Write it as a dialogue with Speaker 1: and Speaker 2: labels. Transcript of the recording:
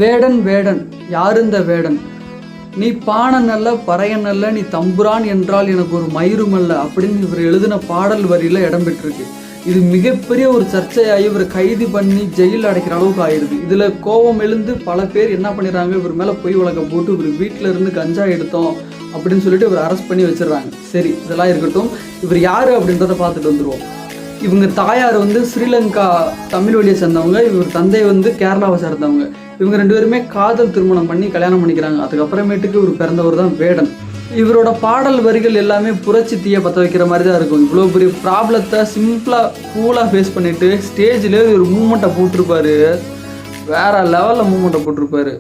Speaker 1: வேடன் வேடன் யாருந்த வேடன், நீ பாணன் அல்ல பறையன் அல்ல, நீ தம்புரான் என்றால் எனக்கு ஒரு மயிரும் அல்ல அப்படின்னு இவர் எழுதின பாடல் வரியில இடம் பெற்றிருக்கு. இது மிகப்பெரிய ஒரு சர்ச்சையாகி இவரை கைது பண்ணி ஜெயிலில் அடைக்கிற அளவுக்கு ஆயிடுது. இதுல கோபம் எழுந்து பல பேர் என்ன பண்ணிடுறாங்க, இவர் மேல பொய் வழக்க போட்டு இவர் வீட்டில இருந்து கஞ்சா எடுத்தோம் அப்படின்னு சொல்லிட்டு இவர் அரெஸ்ட் பண்ணி வச்சிடறாங்க. சரி, இதெல்லாம் இருக்கட்டும். இவர் யாரு அப்படின்றத பார்த்துட்டு வந்துருவோம். இவங்க தாயார் ஸ்ரீலங்கா தமிழ் வழியை சேர்ந்தவங்க, இவர் தந்தை கேரளாவை சேர்ந்தவங்க. இவங்க 2 பேருமே காதல் திருமணம் பண்ணி கல்யாணம் பண்ணிக்கிறாங்க. அதுக்கப்புறமேட்டுக்கு இவர் பிறந்தவர் தான் வேடன். இவரோட பாடல் வரிகள் எல்லாமே புரட்சி தீய பற்ற வைக்கிற மாதிரி தான் இருக்கும். இவ்வளோ பெரிய ப்ராப்ளத்தை சிம்பிளாக கூலாக ஃபேஸ் பண்ணிட்டு ஸ்டேஜில் ஒரு மூமெண்ட்டை போட்டிருப்பாரு. வேற லெவலில் மூமெண்ட்டை போட்டிருப்பாரு.